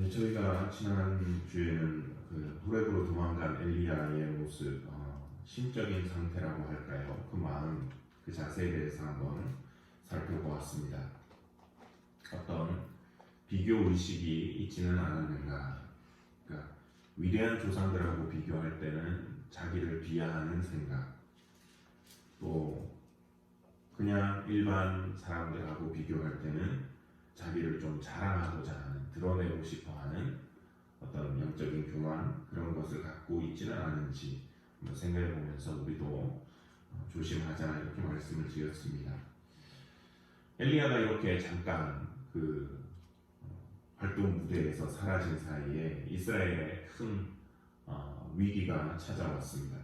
저희가 지난 주에는 그 호렙으로 도망간 엘리야의 모습, 심적인 상태라고 할까요? 그 마음, 그 자세에 대해서 한번 살펴보았습니다. 어떤 비교 의식이 있지는 않았는가? 그러니까 위대한 조상들하고 비교할 때는 자기를 비하하는 생각, 또 그냥 일반 사람들하고 비교할 때는 자기를 좀 자랑하고자 하는, 드러내고 싶어하는 어떤 영적인 교만, 그런 것을 갖고 있지는 않은지 한번 생각해 보면서 우리도 조심하자, 이렇게 말씀을 드렸습니다. 엘리야가 이렇게 잠깐 그 활동 무대에서 사라진 사이에 이스라엘에 큰 위기가 찾아왔습니다.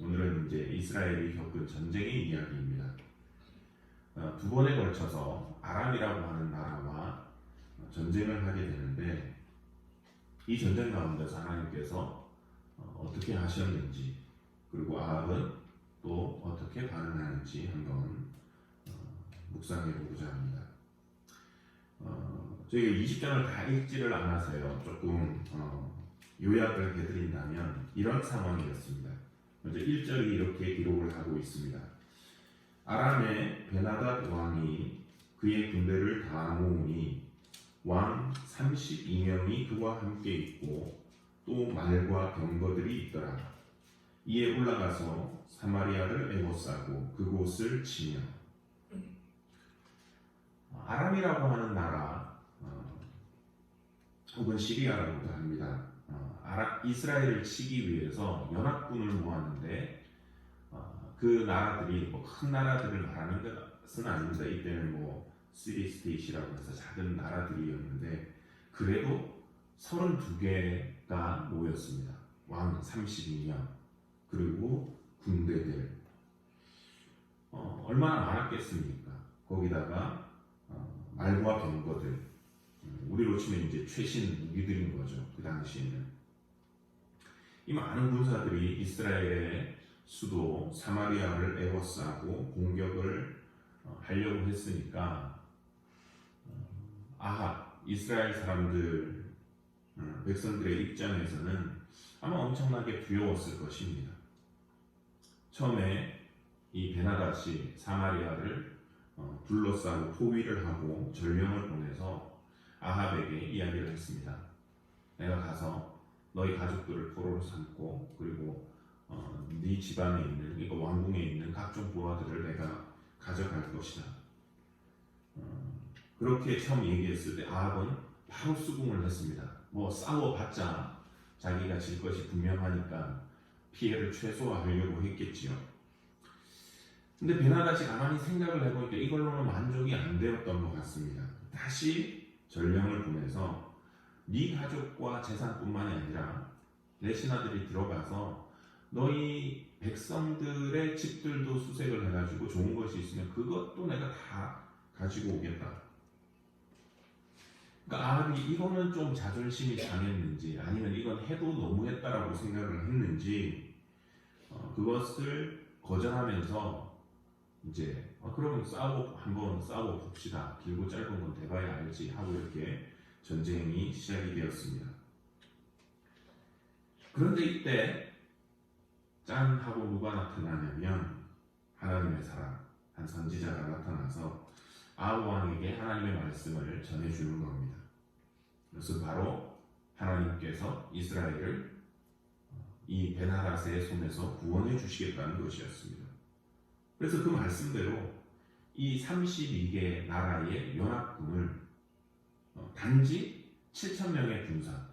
오늘은 이제 이스라엘이 겪은 전쟁의 이야기입니다. 두 번에 걸쳐서 아람이라고 하는 나라와 전쟁을 하게 되는데, 이 전쟁 가운데서 하나님께서 어떻게 하셨는지, 그리고 아합은 또 어떻게 반응하는지 한번 묵상해 보고자 합니다. 저희가 20장을 다 읽지를 않아서요, 조금 요약을 해드린다면 이런 상황이었습니다. 먼저 1절이 이렇게 기록을 하고 있습니다. 아람의 베나닷 왕이 그의 군대를 다 모으니 왕 32명이 그와 함께 있고 또 말과 병거들이 있더라. 이에 올라가서 사마리아를 에워싸고 그곳을 치며. 아람이라고 하는 나라, 혹은 시리아라고도 합니다. 이스라엘을 치기 위해서 연합군을 모았는데, 그 나라들이 큰 나라들을 말하는 것은 아닙니다. 이때는 시리스테이시라고 해서 작은 나라들이었는데, 그래도 32개가 모였습니다. 왕 32명, 그리고 군대들 얼마나 많았겠습니까? 거기다가 말과 병거들, 우리로 치면 이제 최신 무기들인 거죠. 그 당시에는 이 많은 군사들이 이스라엘의 수도 사마리아를 에워싸고 공격을 하려고 했으니까, 아합, 이스라엘 사람들, 백성들의 입장에서는 아마 엄청나게 두려웠을 것입니다. 처음에 이 베나닷이 사마리아를 둘러싸고 포위를 하고 전령을 보내서 아합에게 이야기를 했습니다. 내가 가서 너희 가족들을 포로로 삼고, 그리고 네 집안에 있는, 이거 왕궁에 있는 각종 부하들을 내가 가져갈 것이다. 그렇게 처음 얘기했을 때 아합은 바로 수긍을 했습니다. 싸워봤자 자기가 질 것이 분명하니까 피해를 최소화하려고 했겠지요. 근데 베나닷이 가만히 생각을 해보니까 이걸로는 만족이 안 되었던 것 같습니다. 다시 전령을 보내서 네 가족과 재산뿐만이 아니라 내 신하들이 들어가서 너희 백성들의 집들도 수색을 해가지고 좋은 것이 있으면 그것도 내가 다 가지고 오겠다. 그러니까 아합이 이거는 좀 자존심이 상했는지, 아니면 이건 해도 너무했다라고 생각을 했는지, 그것을 거절하면서 이제 그러면 한번 싸워 봅시다. 길고 짧은 건 대봐야 알지 하고 이렇게 전쟁이 시작이 되었습니다. 그런데 이때 짠 하고 누가 나타나냐면 하나님의 사람, 한 선지자가 나타나서 아합 왕에게 하나님의 말씀을 전해주는 겁니다. 그것은 바로 하나님께서 이스라엘을 이 베나닷의 손에서 구원해 주시겠다는 것이었습니다. 그래서 그 말씀대로 이 32개 나라의 연합군을 단지 7,000명의 군사,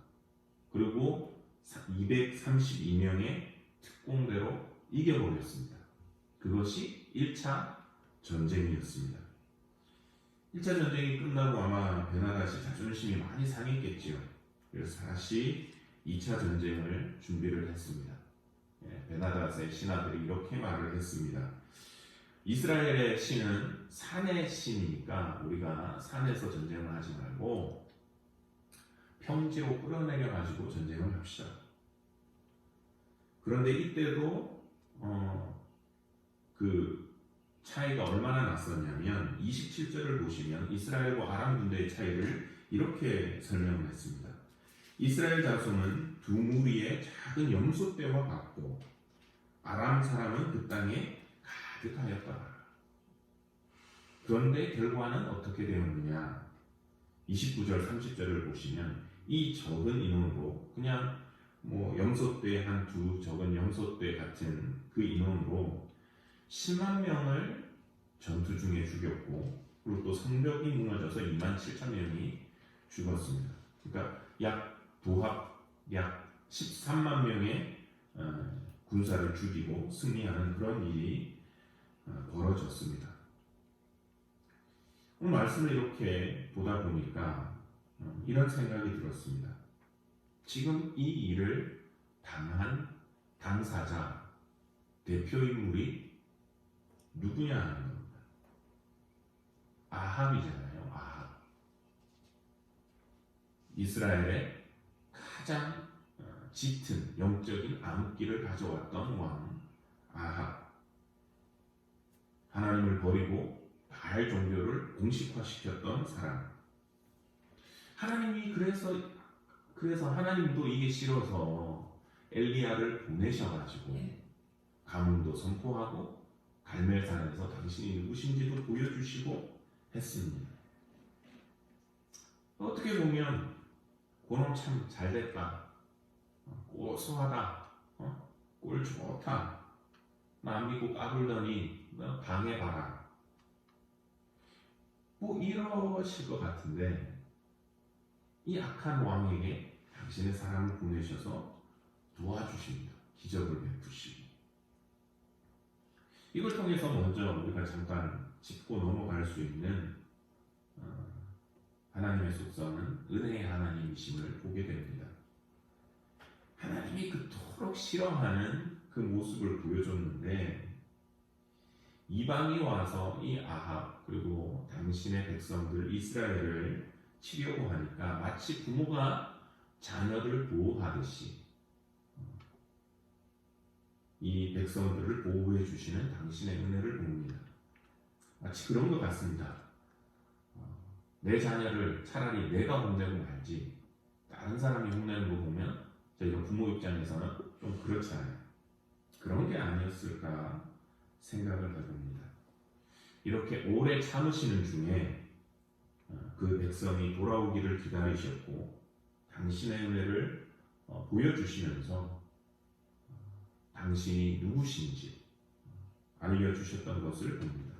그리고 232명의 특공대로 이겨버렸습니다. 그것이 1차 전쟁이었습니다. 1차 전쟁이 끝나고 아마 베나닷이 자존심이 많이 상했겠지요. 그래서 다시 2차 전쟁을 준비를 했습니다. 베나닷의 신하들이 이렇게 말을 했습니다. 이스라엘의 신은 산의 신이니까 우리가 산에서 전쟁을 하지 말고 평지로 끌어내려 가지고 전쟁을 합시다. 그런데 이때도 그 차이가 얼마나 났었냐면 27절을 보시면 이스라엘과 아람 군대의 차이를 이렇게 설명을 했습니다. 이스라엘 자손은 두 무리의 작은 염소떼와 같고 아람 사람은 그 땅에 가득하였더라. 그런데 결과는 어떻게 되었느냐? 29절 30절을 보시면 이 적은 인원으로 그냥 염소떼 한 두 적은 염소떼 같은 그 인원으로 10만 명을 전투 중에 죽였고 그리고 또 성벽이 무너져서 2만 7천 명이 죽었습니다. 그러니까 도합 약 13만 명의 군사를 죽이고 승리하는 그런 일이 벌어졌습니다. 오늘 말씀을 이렇게 보다 보니까 이런 생각이 들었습니다. 지금 이 일을 당한 당사자, 대표인물이 누구냐 하는 겁니다. 아합이잖아요. 아합. 이스라엘의 가장 짙은 영적인 암흑기를 가져왔던 왕 아합. 하나님을 버리고 바알 종교를 공식화시켰던 사람. 하나님이 그래서 하나님도 이게 싫어서 엘리야를 보내셔가지고 가문도 선포하고 갈멜산에서 당신이 누구신지도 보여주시고 했습니다. 어떻게 보면 그놈 참 잘됐다, 고소하다, 꼴 좋다, 남 믿고 까불더니 너 방해봐라, 이러실 것 같은데 이 악한 왕에게 당신의 사람을 보내셔서 도와주십니다. 기적을 베푸시고. 이걸 통해서 먼저 우리가 잠깐 짚고 넘어갈 수 있는 하나님의 속성은 은혜의 하나님이심을 보게 됩니다. 하나님이 그토록 싫어하는 그 모습을 보여줬는데 이방이 와서 이 아합 그리고 당신의 백성들 이스라엘을 치려고 하니까 마치 부모가 자녀들을 보호하듯이 이 백성들을 보호해 주시는 당신의 은혜를 봅니다. 마치 그런 것 같습니다. 내 자녀를 차라리 내가 혼내고 말지 다른 사람이 혼내는 거 보면 저희가 부모 입장에서는 좀 그렇잖아요. 그런 게 아니었을까 생각을 해봅니다. 이렇게 오래 참으시는 중에 그 백성이 돌아오기를 기다리셨고 당신의 은혜를 보여주시면서 당신이 누구신지 알려주셨던 것을 봅니다.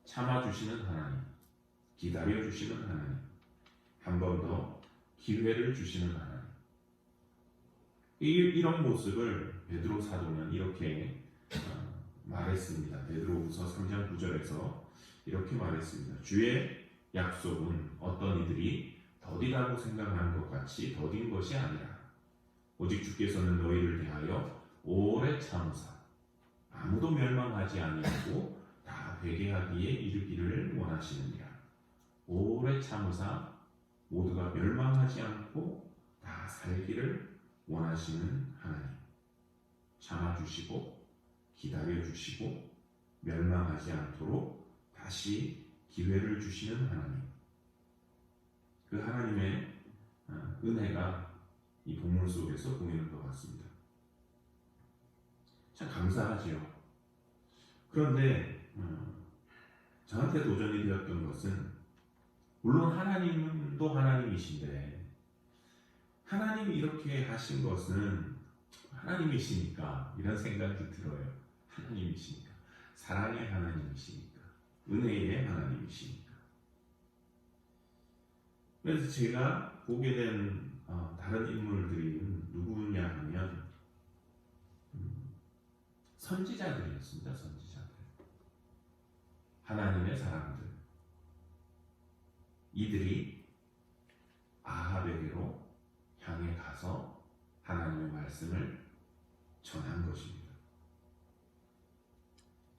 참아주시는 하나님, 기다려주시는 하나님, 한 번 더 기회를 주시는 하나님. 이런 모습을 베드로 사도는 이렇게 말했습니다. 베드로후서 3장 9절에서 이렇게 말했습니다. 주의 약속은 어떤 이들이 더디다고 생각하는 것 같이 더딘 것이 아니라 오직 주께서는 너희를 대하여 오래 참으사 아무도 멸망하지 아니하고 다 회개하기에 이르기를 원하시느니라. 오래 참으사 모두가 멸망하지 않고 다 살기를 원하시는 하나님. 참아주시고 기다려주시고 멸망하지 않도록 다시 기회를 주시는 하나님. 그 하나님의 은혜가 이 본문 속에서 보이는 것 같습니다. 참 감사하지요. 그런데 저한테 도전이 되었던 것은 물론 하나님도 하나님이신데 하나님이 이렇게 하신 것은 하나님이시니까 이런 생각이 들어요. 하나님이시니까, 사랑의 하나님이시니까, 은혜의 하나님이시니까. 그래서 제가 보게 된 다른 인물들이 누구냐 하면 선지자들이었습니다. 선지자들, 하나님의 사람들. 이들이 아합에게로 향해 가서 하나님의 말씀을 전한 것입니다.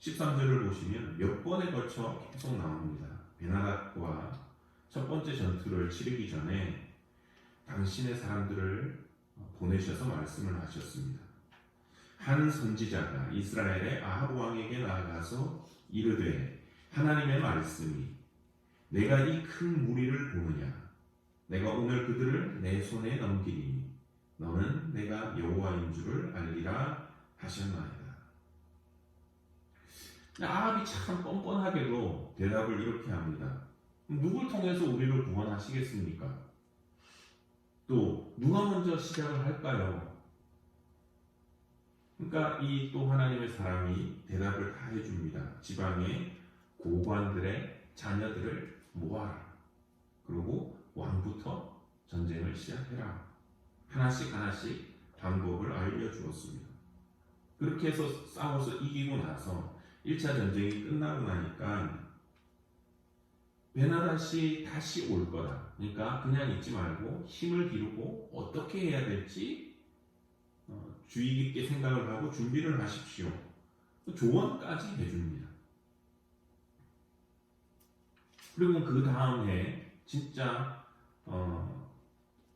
13절을 보시면 몇 번에 걸쳐 계속 나옵니다. 베나닷과 첫 번째 전투를 치르기 전에 당신의 사람들을 보내셔서 말씀을 하셨습니다. 한 선지자가 이스라엘의 아합 왕에게 나아가서 이르되 하나님의 말씀이 내가 이 큰 무리를 보느냐 내가 오늘 그들을 내 손에 넘기리니 너는 내가 여호와인 줄을 알리라 하셨나이다. 아합이 참 뻔뻔하게도 대답을 이렇게 합니다. 누굴 통해서 우리를 구원하시겠습니까? 또 누가 먼저 시작을 할까요? 그러니까 이 또 하나님의 사람이 대답을 다 해줍니다. 지방의 고관들의 자녀들을 모아라. 그리고 왕부터 전쟁을 시작해라. 하나씩 방법을 알려주었습니다. 그렇게 해서 싸워서 이기고 나서 1차 전쟁이 끝나고 나니까 베나닷이 다시 올 거다. 그러니까 그냥 있지 말고 힘을 기르고 어떻게 해야 될지 주의 깊게 생각을 하고 준비를 하십시오. 조언까지 해줍니다. 그리고 그 다음 해 진짜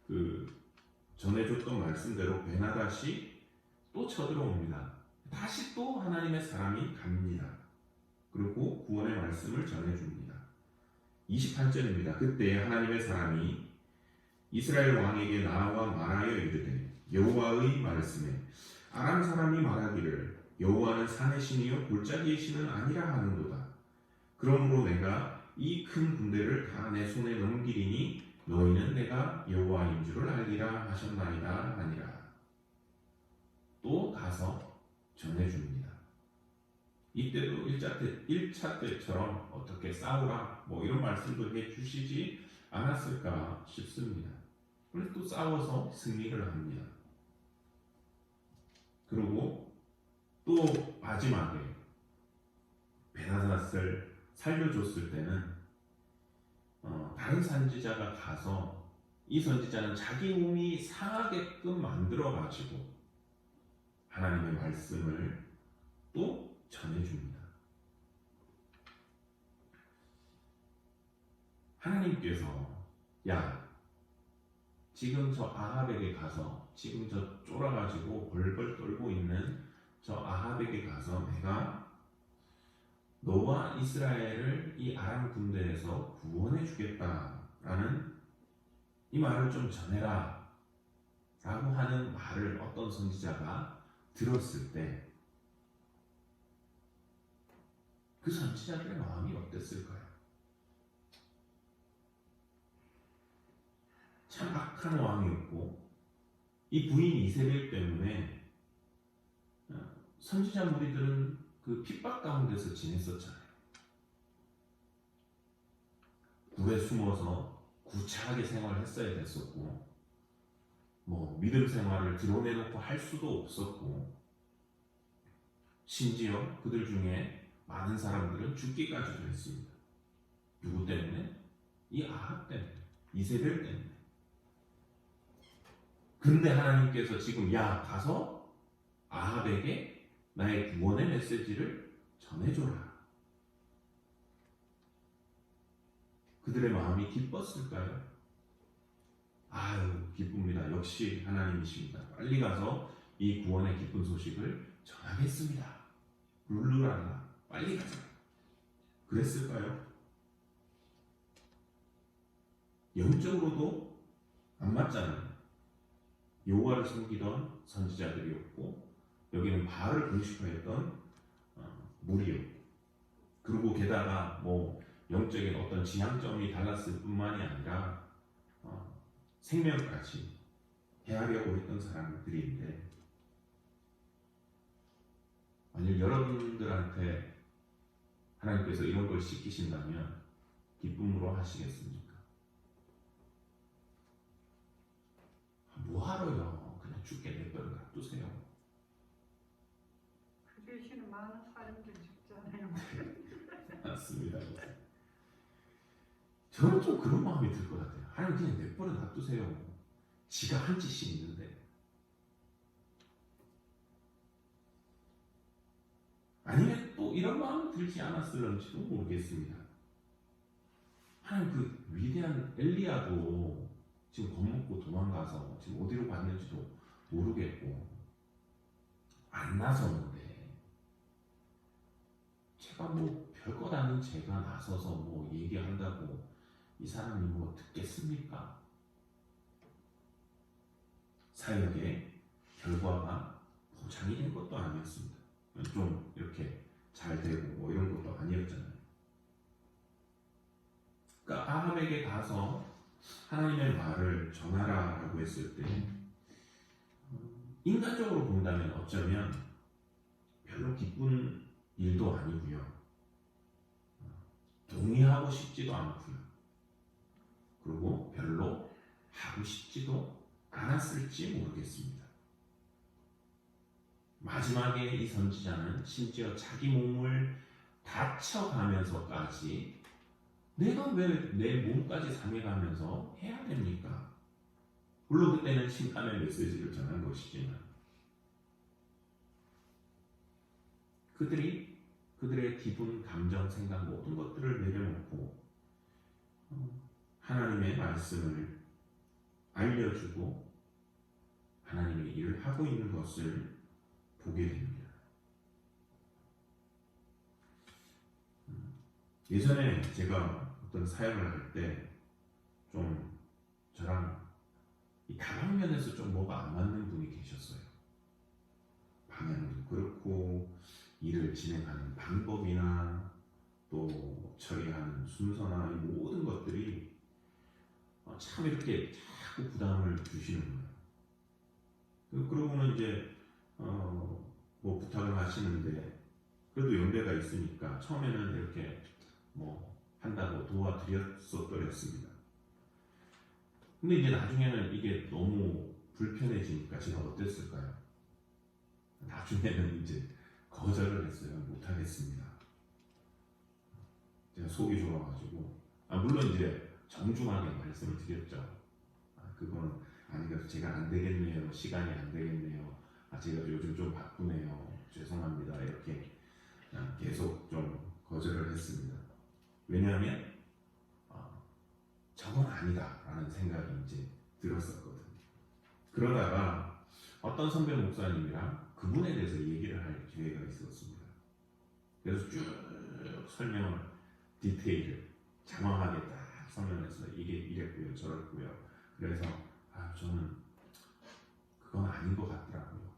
그 전해줬던 말씀대로 베나닷이 또 쳐들어옵니다. 다시 또 하나님의 사람이 갑니다. 그리고 구원의 말씀을 전해줍니다. 28절입니다. 그때 하나님의 사람이 이스라엘 왕에게 나와 말하여 이르되 여호와의 말씀에 아람 사람이 말하기를 여호와는 산의 신이요 골짜기의 신은 아니라 하는도다. 그러므로 내가 이 큰 군대를 다 내 손에 넘기리니 너희는 내가 여호와인 줄을 알리라 하셨나이다 하니라. 또 가서 전해줍니다. 이때도 1차 때처럼 어떻게 싸우라 뭐 이런 말씀도 해주시지 않았을까 싶습니다. 그래서 또 싸워서 승리를 합니다. 그리고 또 마지막에 베나닷을 살려줬을 때는 다른 선지자가 가서 이 선지자는 자기 몸이 상하게끔 만들어가지고 하나님의 말씀을 또 전해줍니다. 하나님께서 야 지금 저 아합에게 가서 지금 저 쫄아가지고 벌벌 떨고 있는 저 아합에게 가서 내가 너와 이스라엘을 이 아람 군대에서 구원해 주겠다라는 이 말을 좀 전해라 라고 하는 말을 어떤 선지자가 들었을 때 그 선지자들의 마음이 어땠을까요? 참 악한 왕이었고 이 부인 이세벨 때문에 선지자 무리들은 그 핍박 가운데서 지냈었잖아요. 굴에 숨어서 구차하게 생활했어야 됐었고 뭐 믿음 생활을 드러내놓고 할 수도 없었고 심지어 그들 중에 많은 사람들은 죽기까지도 했습니다. 누구 때문에? 이 아합 때문에, 이세벨 때문에. 근데 하나님께서 지금 야 가서 아합에게 나의 구원의 메시지를 전해줘라. 그들의 마음이 기뻤을까요? 아유 기쁩니다. 역시 하나님이십니다. 빨리 가서 이 구원의 기쁜 소식을 전하겠습니다. 룰루랄라 빨리 가자. 그랬을까요? 영적으로도 안 맞잖아요. 여호와를 섬기던 선지자들이었고 여기는 바알을 공식화했던 무리였고 그리고 게다가 뭐 영적인 어떤 지향점이 달랐을 뿐만이 아니라 생명까지 해하려고 했던 사람들인데 만약 여러분들한테 하나님께서 이런 걸 시키신다면 기쁨으로 하시겠습니까? 뭐하러요? 그냥 죽게 내버려 놔두세요. 그 대신에 많은 사람들이 죽잖아요. 맞습니다. 저는 좀 그런 마음이 들 것 같아요. 하나님 그냥 내버려 놔두세요. 지가 한 짓이 있는데. 아니면 또 이런 마음이 들지 않았을런지도 모르겠습니다. 하나님 그 위대한 엘리야도 지금 겁먹고 도망가서 지금 어디로 갔는지도 모르겠고 안 나섰는데 제가 뭐 별것 아닌 제가 나서서 뭐 얘기한다고 이 사람이 뭐 듣겠습니까? 사역의 결과가 보장이 된 것도 아니었습니다. 좀 이렇게 잘 되고 뭐 이런 것도 아니었잖아요. 그러니까 아합에게 가서 하나님의 말을 전하라라고 했을 때 인간적으로 본다면 어쩌면 별로 기쁜 일도 아니고요. 동의하고 싶지도 않고요. 그리고 별로 하고 싶지도 않았을지 모르겠습니다. 마지막에 이 선지자는 심지어 자기 몸을 다쳐가면서까지 내가 왜 내 몸까지 상해가면서 해야 됩니까? 물론 그때는 심판의 메시지를 전한 것이지만 그들의 기분, 감정, 생각 모든 것들을 내려놓고 하나님의 말씀을 알려주고 하나님의 일을 하고 있는 것을 보게 됩니다. 예전에 제가 어떤 사역을 할 때 좀 저랑 이 다방면에서 좀 뭐가 안 맞는 분이 계셨어요. 방향도 그렇고 일을 진행하는 방법이나 또 처리하는 순서나 이 모든 것들이 참 이렇게 자꾸 부담을 주시는 거예요. 그러고는 이제 뭐 부탁을 하시는데 그래도 연배가 있으니까 처음에는 이렇게 뭐 한다고 도와드렸었더랬습니다. 근데 이제 나중에는 이게 너무 불편해지니까 제가 어땠을까요? 나중에는 이제 거절을 했어요. 못하겠습니다. 제가 속이 좋아가지고 물론 이제 정중하게 말씀을 드렸죠. 그건 아니라서 제가 안 되겠네요. 시간이 안 되겠네요. 제가 요즘 좀 바쁘네요. 죄송합니다. 이렇게 계속 좀 거절을 했습니다. 왜냐하면 저건 아니다라는 생각이 이제 들었었거든요. 그러다가 어떤 선배 목사님이랑 그분에 대해서 얘기를 할 기회가 있었습니다. 그래서 쭉 설명을 디테일을 장황하게 딱 설명해서 이게 이랬고요 저랬고요. 그래서 저는 그건 아닌 것 같더라고요.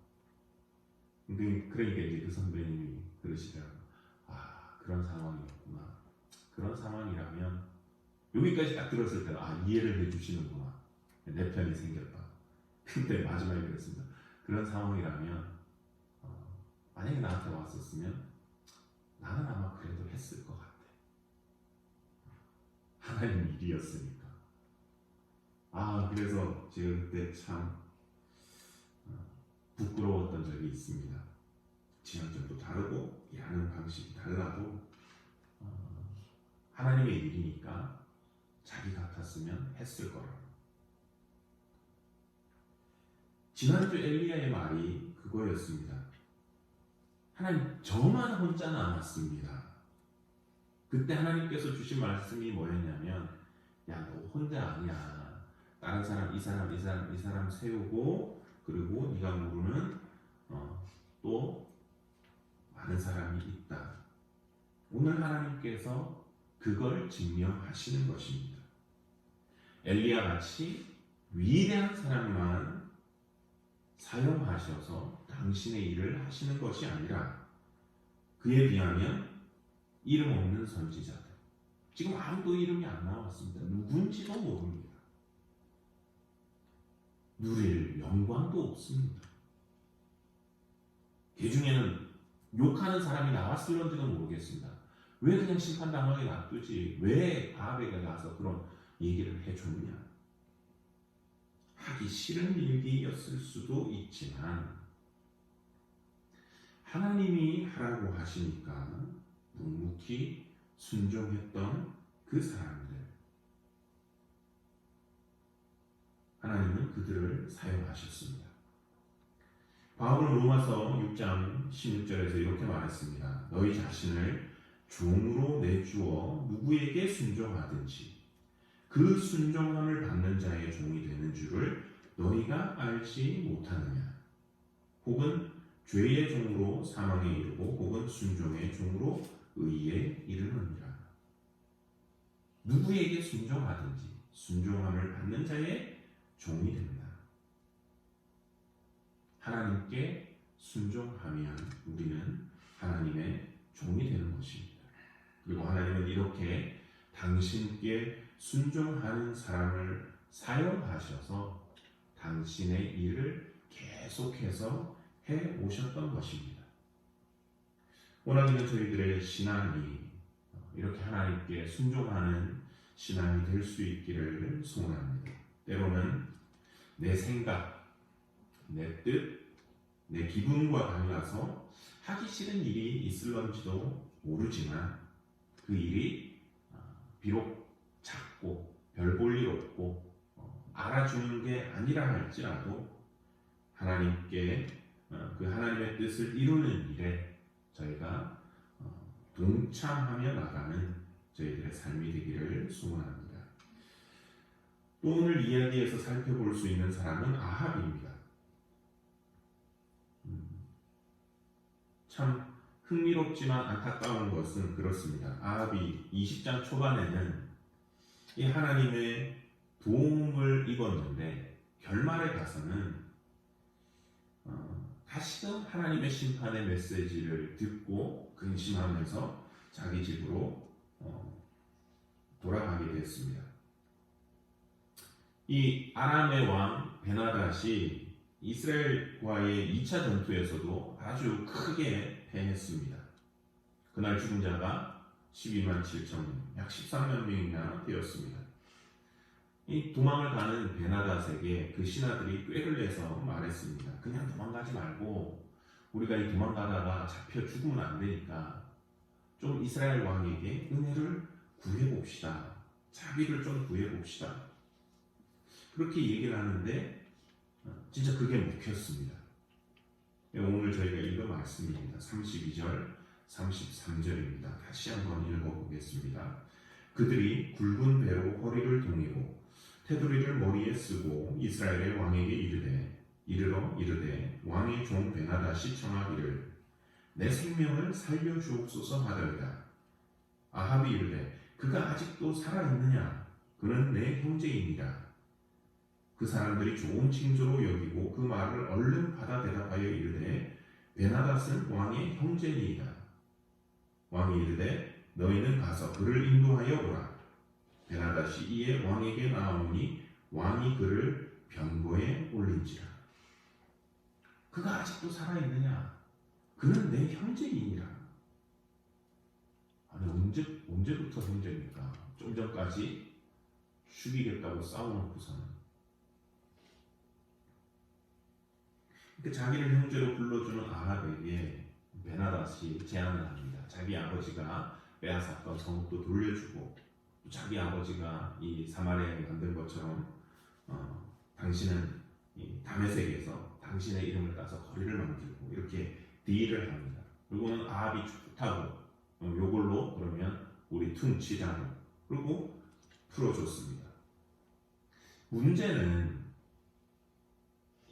근데 그러니까 이제 그 선배님이 그러시더라고요. 그런 상황이었구나. 그런 상황이라면 여기까지 딱 들었을 때는 이해를 해주시는구나. 내 편이 생겼다. 근데 마지막에 그랬습니다. 그런 상황이라면 만약에 나한테 왔었으면 나는 아마 그래도 했을 것 같아. 하나님 일이었으니까. 그래서 제가 그때 참 부끄러웠던 적이 있습니다. 지향점도 다르고 일하는 방식이 달라도 하나님의 일이니까 자기 같았으면 했을 거라고. 지난주 엘리야의 말이 그거였습니다. 하나님 저만 혼자 남았습니다. 그때 하나님께서 주신 말씀이 뭐였냐면 야 너 혼자 아니야. 다른 사람 이 사람 세우고 그리고 네가 모르는 또 많은 사람이 있다. 오늘 하나님께서 그걸 증명하시는 것입니다. 엘리야 같이 위대한 사람만 사용하셔서 당신의 일을 하시는 것이 아니라 그에 비하면 이름 없는 선지자들, 지금 아무도 이름이 안 나왔습니다. 누군지도 모릅니다. 누릴 영광도 없습니다. 그 중에는 욕하는 사람이 나왔을런지도 모르겠습니다. 왜 그냥 심판당하게 놔두지? 왜 아합에게 가서 그런 얘기를 해줬냐? 하기 싫은 일이었을 수도 있지만 하나님이 하라고 하시니까 묵묵히 순종했던 그 사람들, 하나님은 그들을 사용하셨습니다. 바울은 로마서 6장 16절에서 이렇게 말했습니다. 너희 자신을 종으로 내주어 누구에게 순종하든지 그 순종함을 받는 자의 종이 되는 줄을 너희가 알지 못하느냐? 혹은 죄의 종으로 사망에 이르고 혹은 순종의 종으로 의에 이르느니라. 누구에게 순종하든지 순종함을 받는 자의 종이 된다. 하나님께 순종하면 우리는 하나님의 종이 되는 것입니다. 그리고 하나님은 이렇게 당신께 순종하는 사람을 사용하셔서 당신의 일을 계속해서 해 오셨던 것입니다. 원하기는 저희들의 신앙이 이렇게 하나님께 순종하는 신앙이 될 수 있기를 소원합니다. 때로는 내 생각, 내 뜻, 내 기분과 달라서 하기 싫은 일이 있을런지도 모르지만 그 일이 비록 작고 별 볼 일 없고 알아주는 게 아니라 할지라도 하나님께 그 하나님의 뜻을 이루는 일에 저희가 동참하며 나가는 저희들의 삶이 되기를 소원합니다. 또 오늘 이야기에서 살펴볼 수 있는 사람은 아합입니다. 참 흥미롭지만 안타까운 것은 그렇습니다. 아합이 20장 초반에는 이 하나님의 도움을 입었는데 결말에 가서는 다시금 하나님의 심판의 메시지를 듣고 근심하면서 자기 집으로 돌아가게 됐습니다. 이 아람의 왕 베나닷이 이스라엘과의 2차 전투에서도 아주 크게 패했습니다. 그날 죽은 자가 12만 7천 명, 약 13만 명이나 되었습니다. 이 도망을 가는 베나닷에게 그 신하들이 꾀를 내서 말했습니다. 그냥 도망가지 말고 우리가 이 도망가다가 잡혀 죽으면 안 되니까 좀 이스라엘 왕에게 은혜를 구해봅시다. 자비를 좀 구해봅시다. 그렇게 얘기를 하는데 진짜 그게 먹혔습니다. 오늘 저희가 읽은 말씀입니다. 32절, 33절입니다. 다시 한번 읽어보겠습니다. 그들이 굵은 배로 허리를 동이고 테두리를 머리에 쓰고 이스라엘의 왕에게 이르되 왕의 종 베나닷이 청하기를 내 생명을 살려주옵소서 하더이다. 아합이 이르되 그가 아직도 살아있느냐? 그는 내 형제이니라. 그 사람들이 좋은 징조로 여기고 그 말을 얼른 받아 대답하여 이르되 베나닷은 왕의 형제니이다. 왕이 이르되 너희는 가서 그를 인도하여 오라. 베나닷이 이에 왕에게 나아오니 왕이 그를 병거에 올린지라. 그가 아직도 살아있느냐? 그는 내 형제이니라. 아니 언제부터 형제입니까? 좀 전까지 죽이겠다고 싸워놓고서는. 자기를 형제로 불러주는 아합에게 베나닷이 제안을 합니다. 자기 아버지가 빼앗았던 성읍도 돌려주고 자기 아버지가 이 사마리아에 만든 것처럼 당신은 이 다메섹에서 당신의 이름을 따서 거리를 만들고 이렇게 딜을 합니다. 그리고는 아합이 좋다고 요걸로 그러면 우리 퉁치자고 그리고 풀어줬습니다. 문제는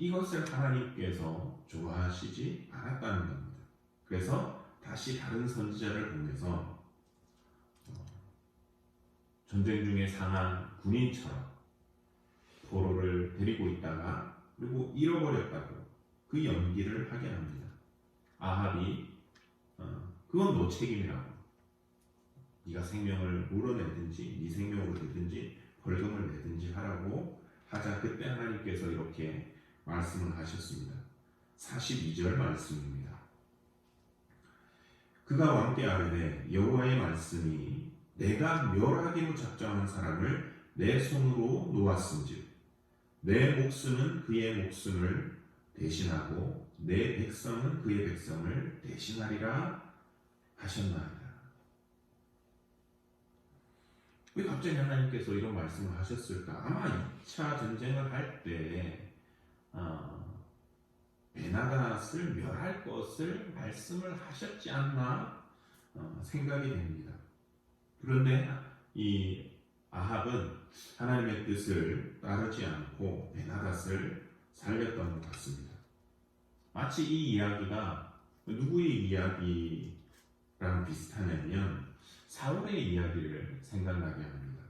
이것을 하나님께서 좋아하시지 않았다는 겁니다. 그래서 다시 다른 선지자를 보내서 전쟁 중에 상한 군인처럼 포로를 데리고 있다가 그리고 잃어버렸다고 그 연기를 하게 합니다. 아합이 그건 너 책임이라고. 네가 생명을 물어내든지 네 생명으로 되든지 벌금을 내든지 하라고 하자 그때 하나님께서 이렇게 말씀을 하셨습니다. 42절 말씀입니다. 그가 왕께 아뢰되 여호와의 말씀이 내가 멸하기로 작정한 사람을 내 손으로 놓았은즉 내 목숨은 그의 목숨을 대신하고 내 백성은 그의 백성을 대신하리라 하셨나이다. 왜 갑자기 하나님께서 이런 말씀을 하셨을까? 아마 2차 전쟁을 할 때 베나닷을 멸할 것을 말씀을 하셨지 않나 생각이 됩니다. 그런데 이 아합은 하나님의 뜻을 따르지 않고 베나닷을 살렸던 것 같습니다. 마치 이 이야기가 누구의 이야기랑 비슷하냐면 사울의 이야기를 생각나게 합니다.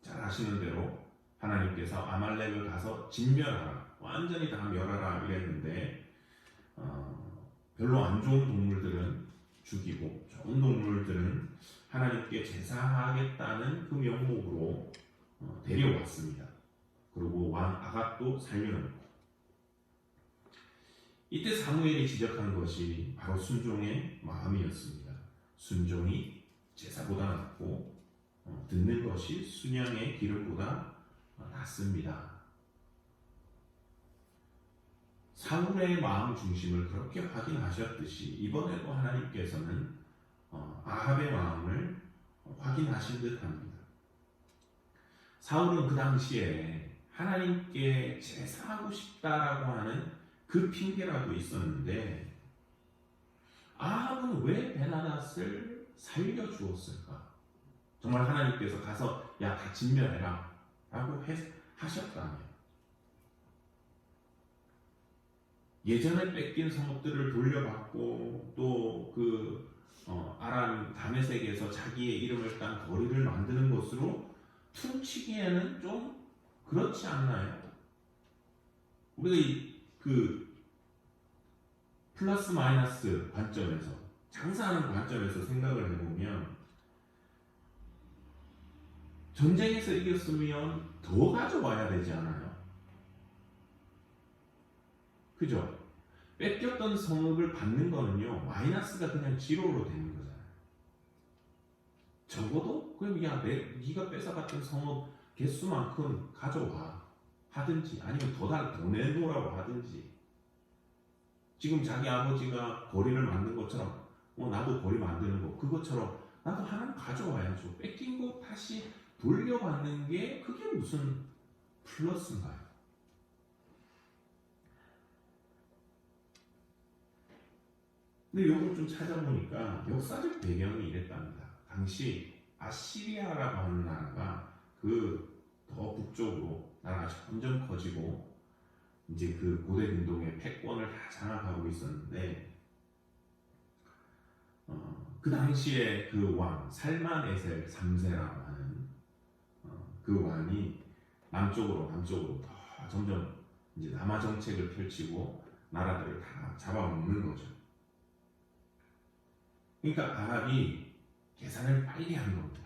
잘 아시는 대로 하나님께서 하나님께서 아말렉을 가서 진멸하라, 완전히 다 멸하라 이랬는데 별로 안 좋은 동물들은 죽이고 좋은 동물들은 하나님께 제사하겠다는 그 명목으로 데려왔습니다. 그리고 왕 아합도 살려놓고, 이때 사무엘이 지적한 것이 바로 순종의 마음이었습니다. 순종이 제사보다 낫고 듣는 것이 순양의 기름보다 낫습니다. 사울의 마음 중심을 그렇게 확인하셨듯이 이번에도 하나님께서는 아합의 마음을 확인하신 듯합니다. 사울은 그 당시에 하나님께 제사하고 싶다라고 하는 그 핑계라도 있었는데 아합은 왜 베나닷을 살려주었을까? 정말 하나님께서 가서 야, 다 진멸해라 라고 하셨다면, 예전에 뺏긴 성읍들을 돌려받고 또 아람 다메섹에서 자기의 이름을 딴 거리를 만드는 것으로 퉁치기에는 좀 그렇지 않나요? 우리가 플러스 마이너스 관점에서, 장사하는 관점에서 생각을 해보면 전쟁에서 이겼으면 더 가져와야 되지 않아요? 그죠? 뺏겼던 성읍을 받는 거는요, 마이너스가 그냥 지로로 되는 거잖아요. 적어도 그럼 야, 네가 뺏어갔던 성읍 개수만큼 가져와 하든지, 아니면 더 내놓으라고 하든지. 지금 자기 아버지가 거리를 만든 것처럼 나도 거리 만드는 거, 그것처럼 나도 하나 가져와야죠. 뺏긴 거 다시 돌려받는 게 그게 무슨 플러스인가요? 근데 요걸 좀 찾아보니까 역사적 배경이 이랬답니다. 당시 아시리아라고 하는 나라가 더 북쪽으로 나라가 점점 커지고 이제 그 고대 근동의 패권을 다 장악하고 있었는데, 그 당시에 그 왕 살만에셀 3세라고 하는 그 왕이 남쪽으로 더 점점 이제 남하 정책을 펼치고 나라들을 다 잡아먹는 거죠. 그러니까 아합이 계산을 빨리 한 겁니다.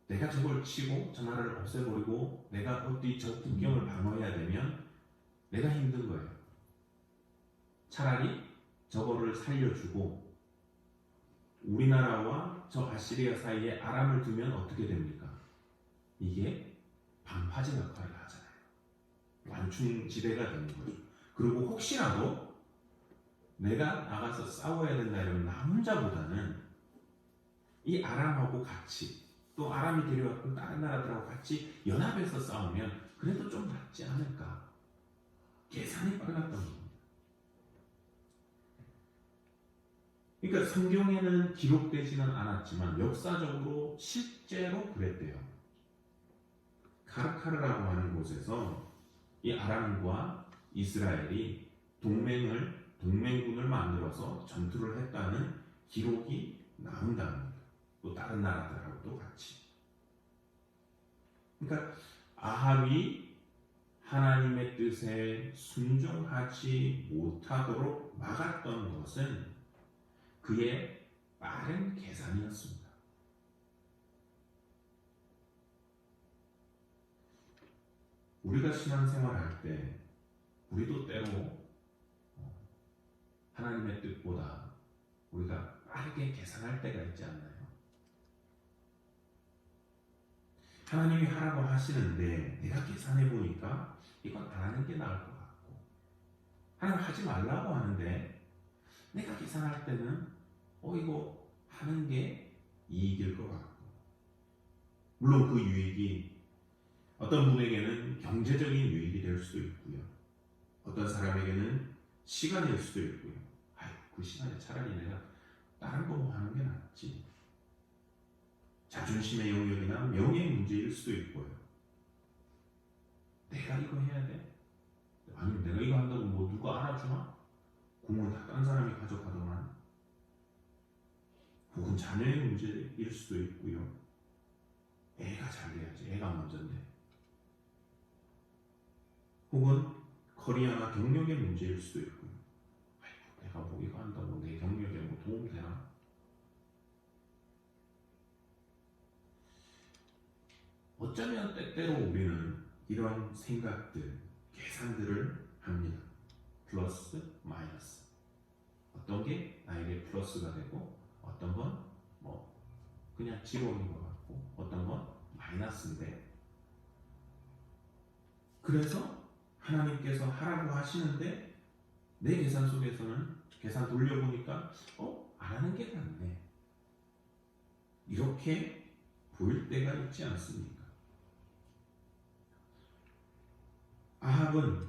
내가 저걸 치고 저 나라를 없애버리고 내가 어디 저 국경을 방어해야 되면 내가 힘든 거예요. 차라리 저거를 살려주고 우리나라와 저 아시리아 사이에 아람을 두면 어떻게 됩니까? 이게 방파제 역할을 하잖아요. 완충지대가 되는 거죠. 그리고 혹시라도 내가 나가서 싸워야 된다 이러면 나 혼자보다는 이 아람하고 같이, 또 아람이 데려왔던 다른 나라들하고 같이 연합해서 싸우면 그래도 좀 낫지 않을까. 계산이 빨랐던 겁니다. 그러니까 성경에는 기록되지는 않았지만 역사적으로 실제로 그랬대요. 카르카르라고 하는 곳에서 이 아람과 이스라엘이 동맹군을 만들어서 전투를 했다는 기록이 나온답니다. 또 다른 나라들하고도 같이. 그러니까 아합이 하나님의 뜻에 순종하지 못하도록 막았던 것은 그의 빠른 계산이었습니다. 우리가 신앙생활할 때 우리도 때로 하나님의 뜻보다 우리가 빠르게 계산할 때가 있지 않나요? 하나님이 하라고 하시는데 내가 계산해 보니까 이건 안 하는 게 나을 것 같고, 하나님 하지 말라고 하는데 내가 계산할 때는 이거 하는 게 이익일 것 같고, 물론 그 유익이 어떤 분에게는 경제적인 유익이 될 수도 있고요, 어떤 사람에게는 시간일 수도 있고요. 그 시간에 차라리 내가 다른 거 하는 게 낫지. 자존심의 영역이나 명예의 문제일 수도 있고요. 내가 이거 해야 돼? 아니면 내가 이거 한다고 누가 알아주나? 공은 다 딴 사람이 가져가더만. 혹은 자녀의 문제일 수도 있고요. 애가 잘 돼야지. 애가 먼저인데. 혹은 커리어나 경력의 문제일 수도 있고요. 아이고, 내가 뭐 이거 한다고 내 경력에 뭐 도움 되나? 어쩌면 때때로 우리는 이런 생각들, 계산들을 합니다. 플러스, 마이너스. 어떤 게 나에게 플러스가 되고 어떤 건 뭐 그냥 지로인 것 같고 어떤 건 마이너스인데, 그래서 하나님께서 하라고 하시는데 내 계산 속에서는 계산 돌려보니까 안 하는 게 낫네, 이렇게 보일 때가 있지 않습니까? 아합은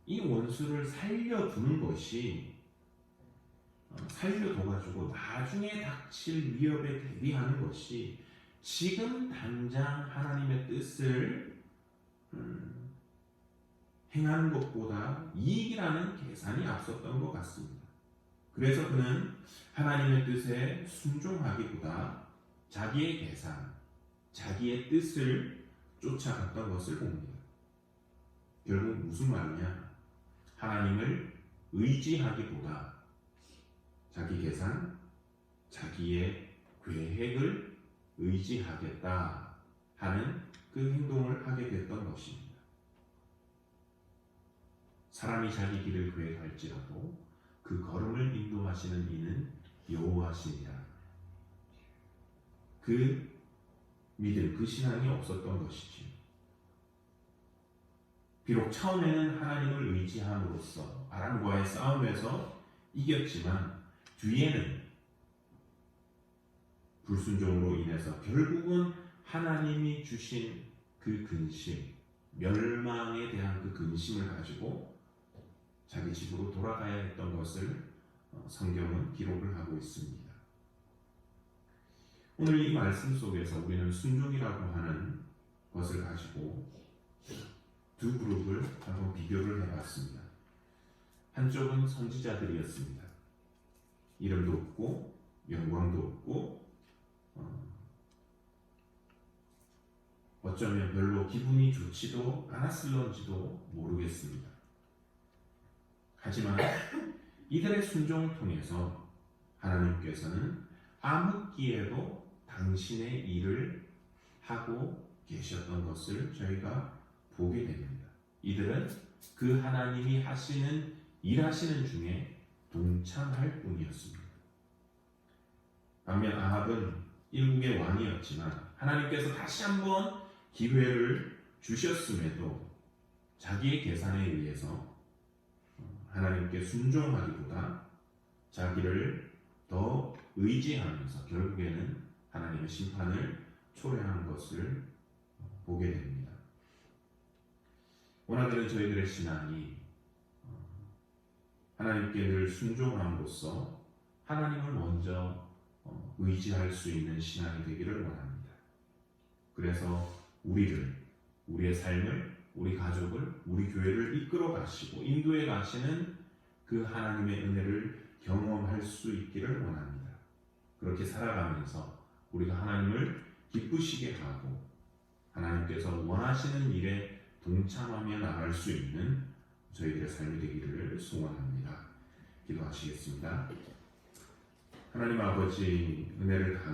이 원수를 살려두는 것이 살려둬가지고 나중에 닥칠 위협에 대비하는 것이 지금 당장 하나님의 뜻을 행하는 것보다 이익이라는 계산이 앞섰던 것 같습니다. 그래서 그는 하나님의 뜻에 순종하기보다 자기의 계산, 자기의 뜻을 쫓아갔던 것을 봅니다. 결국 무슨 말이냐? 하나님을 의지하기보다 자기 계산, 자기의 계획을 의지하겠다 하는 그 행동을 하게 됐던 것입니다. 사람이 자기 길을 계획할지라도 그 걸음을 인도하시는 이는 여호와시니라. 그 믿음, 그 신앙이 없었던 것이지요. 비록 처음에는 하나님을 의지함으로써 아람과의 싸움에서 이겼지만 뒤에는 불순종으로 인해서 결국은 하나님이 주신 그 근심, 멸망에 대한 그 근심을 가지고 자기 집으로 돌아가야 했던 것을 성경은 기록을 하고 있습니다. 오늘 이 말씀 속에서 우리는 순종이라고 하는 것을 가지고 두 그룹을 한번 비교를 해봤습니다. 한쪽은 선지자들이었습니다. 이름도 없고 영광도 없고 어쩌면 별로 기분이 좋지도 않았을런지도 모르겠습니다. 하지만 이들의 순종을 통해서 하나님께서는 암흑기에도 당신의 일을 하고 계셨던 것을 저희가 보게 됩니다. 이들은 그 하나님이 하시는 일하시는 중에 동참할 뿐이었습니다. 반면 아합은 일국의 왕이었지만 하나님께서 다시 한번 기회를 주셨음에도 자기의 계산에 의해서 하나님께 순종하기보다 자기를 더 의지하면서 결국에는 하나님의 심판을 초래한 것을 보게 됩니다. 원하되는 저희들의 신앙이 하나님께 늘 순종함으로써 하나님을 먼저 의지할 수 있는 신앙이 되기를 원합니다. 그래서 우리의 삶을, 우리 가족을, 우리 교회를 이끌어 가시고 인도해 가시는 그 하나님의 은혜를 경험할 수 있기를 원합니다. 그렇게 살아가면서 우리가 하나님을 기쁘시게 하고 하나님께서 원하시는 일에 동참하며 나갈 수 있는 저희들의 삶이 되기를 소원합니다. 기도하시겠습니다. 하나님 아버지, 은혜를